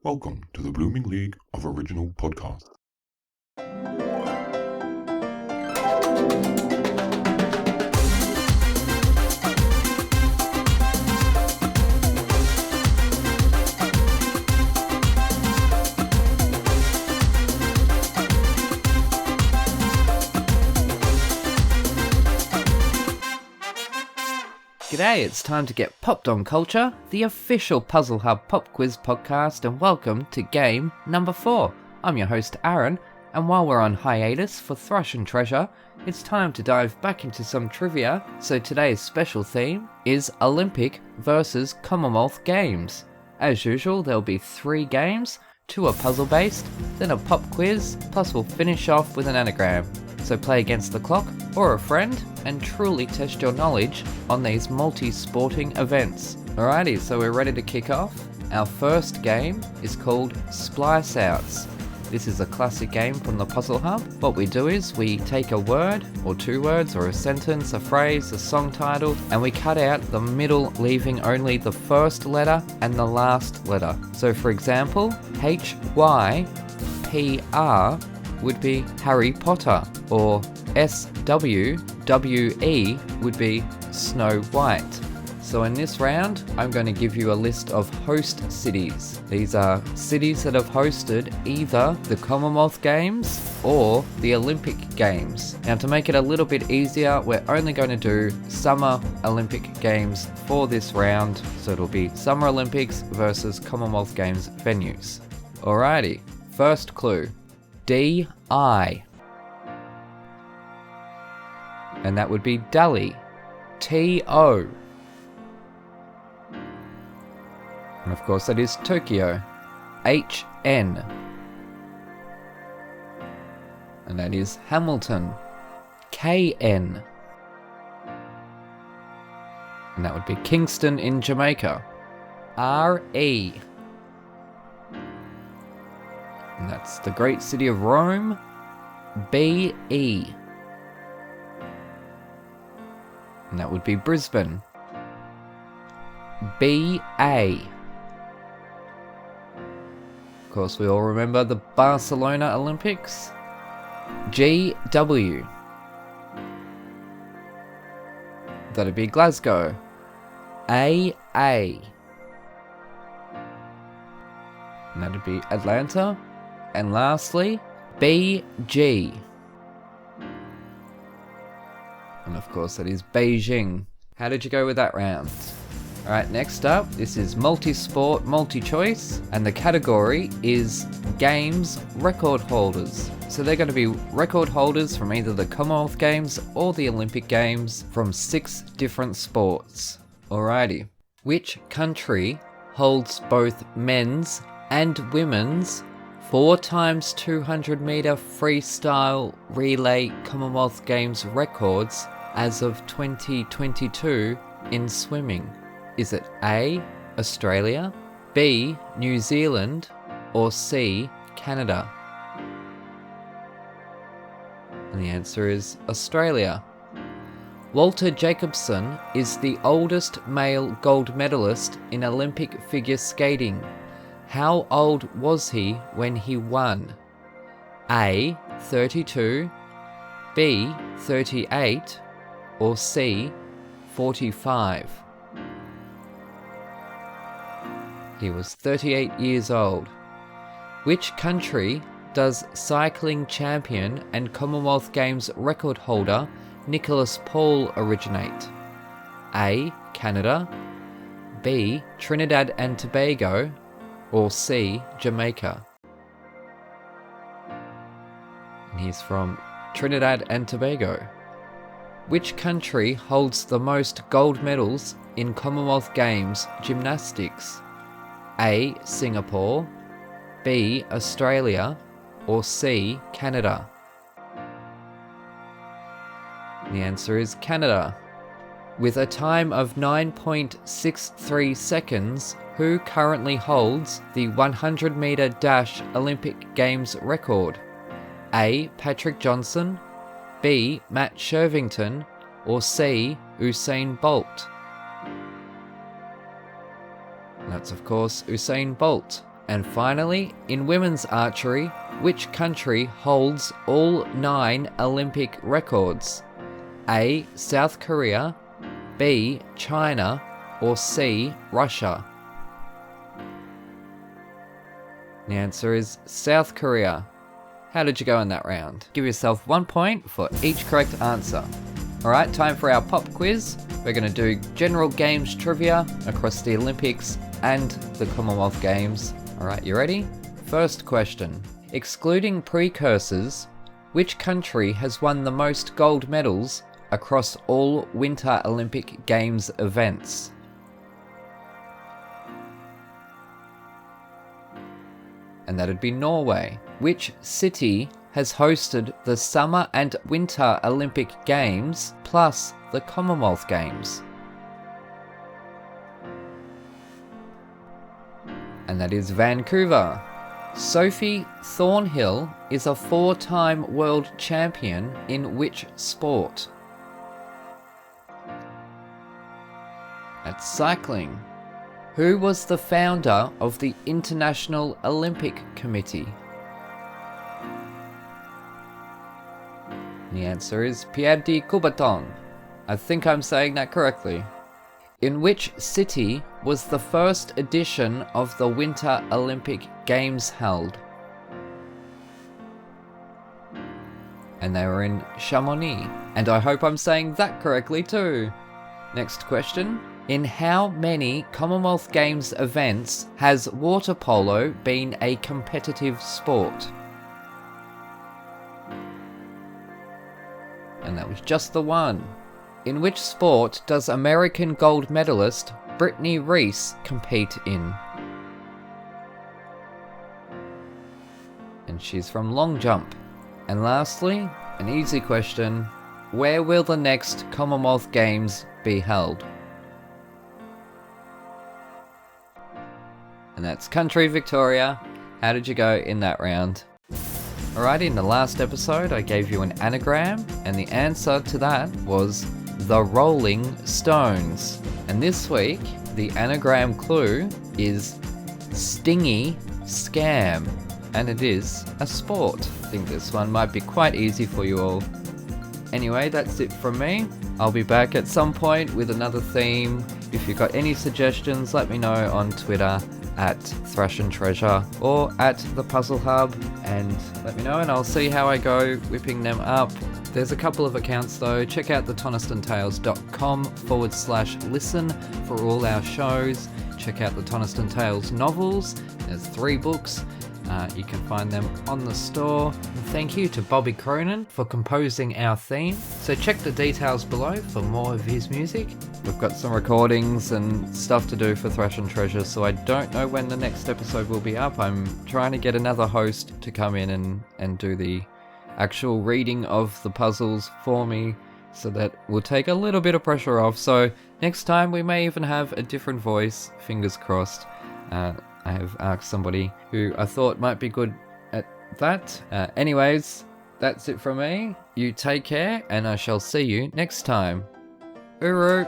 Welcome to the Blooming League of Original Podcasts. G'day, it's time to get popped on culture, the official Puzzle Hub Pop Quiz podcast, and welcome to game number 4. I'm your host Aaron, and while we're on hiatus for Thrush and Treasure, it's time to dive back into some trivia, so today's special theme is Olympic versus Commonwealth Games. As usual, there'll be 3 games, 2 are puzzle based, then a pop quiz, plus we'll finish off with an anagram. So play against the clock or a friend and truly test your knowledge on these multi-sporting events. Alrighty, so we're ready to kick off. Our first game is called Splice-Outs. This is a classic game from the Puzzle Hub. What we do is we take a word or 2 words or a sentence, a phrase, a song title, and we cut out the middle, leaving only the first letter and the last letter. So for example, HYPR would be Harry Potter, or SWWE would be Snow White. So in this round, I'm going to give you a list of host cities. These are cities that have hosted either the Commonwealth Games or the Olympic Games. Now to make it a little bit easier, we're only going to do Summer Olympic Games for this round. So it'll be Summer Olympics versus Commonwealth Games venues. Alrighty, first clue. D-I. And that would be Delhi. T-O. And of course that is Tokyo. H-N. And that is Hamilton. K-N. And that would be Kingston in Jamaica. R-E. And that's the great city of Rome. B-E. And that would be Brisbane. B-A. Of course, we all remember the Barcelona Olympics. G-W. That'd be Glasgow. A-A. And that'd be Atlanta. And lastly, BG. And of course that is Beijing. How did you go with that round? Alright, next up, this is Multisport, multi-choice, and the category is Games Record Holders. So they're going to be record holders from either the Commonwealth Games or the Olympic Games from 6 different sports. Alrighty. Which country holds both men's and women's 4x200 meter freestyle relay Commonwealth Games records as of 2022 in swimming? Is it A, Australia, B, New Zealand, or C, Canada? And the answer is Australia. Walter Jacobson is the oldest male gold medalist in Olympic figure skating. How old was he when he won? A, 32, B, 38, or C, 45? He was 38 years old. Which country does cycling champion and Commonwealth Games record holder Nicholas Paul originate? A, Canada, B, Trinidad and Tobago, or C, Jamaica? And he's from Trinidad and Tobago. Which country holds the most gold medals in Commonwealth Games gymnastics? A, Singapore, B, Australia, or C, Canada? The answer is Canada. With a time of 9.63 seconds, who currently holds the 100 meter dash Olympic Games record? A, Patrick Johnson, B, Matt Shervington, or C, Usain Bolt? That's of course Usain Bolt. And finally, in women's archery, which country holds all 9 Olympic records? A. South Korea, B. China, or C. Russia? The answer is South Korea. How did you go in that round? Give yourself 1 point for each correct answer. Alright, time for our pop quiz. We're going to do general games trivia across the Olympics and the Commonwealth Games. Alright, you ready? First question. Excluding precursors, which country has won the most gold medals across all Winter Olympic Games events? And that'd be Norway. Which city has hosted the Summer and Winter Olympic Games plus the Commonwealth Games? And that is Vancouver. Sophie Thornhill is a 4-time world champion in which sport? That's cycling. Who was the founder of the International Olympic Committee? The answer is Pierre de Coubertin. I think I'm saying that correctly. In which city was the first edition of the Winter Olympic Games held? And they were in Chamonix. And I hope I'm saying that correctly too. Next question. In how many Commonwealth Games events has water polo been a competitive sport? And that was just the one. In which sport does American gold medalist Brittany Reese compete in? And she's from long jump. And lastly, an easy question. Where will the next Commonwealth Games be held? And that's country Victoria. How did you go in that round? Alrighty, in the last episode I gave you an anagram, and the answer to that was the Rolling Stones. And this week, the anagram clue is stingy scam, and it is a sport. I think this one might be quite easy for you all. Anyway, that's it from me. I'll be back at some point with another theme. If you've got any suggestions, let me know on Twitter at Thrush and Treasure or at the Puzzle Hub, and let me know and I'll see how I go whipping them up. There's a couple of accounts though. Check out the tonistantales.com/listen for all our shows. Check out the Toniston Tales novels. There's 3 books. You can find them on the store. And thank you to Bobby Cronin for composing our theme. So check the details below for more of his music. We've got some recordings and stuff to do for Thrush and Treasure, so I don't know when the next episode will be up. I'm trying to get another host to come in and do the actual reading of the puzzles for me, so that will take a little bit of pressure off. So next time we may even have a different voice, fingers crossed. I have asked somebody who I thought might be good at that. Anyways, that's it from me. You take care, and I shall see you next time. Uru!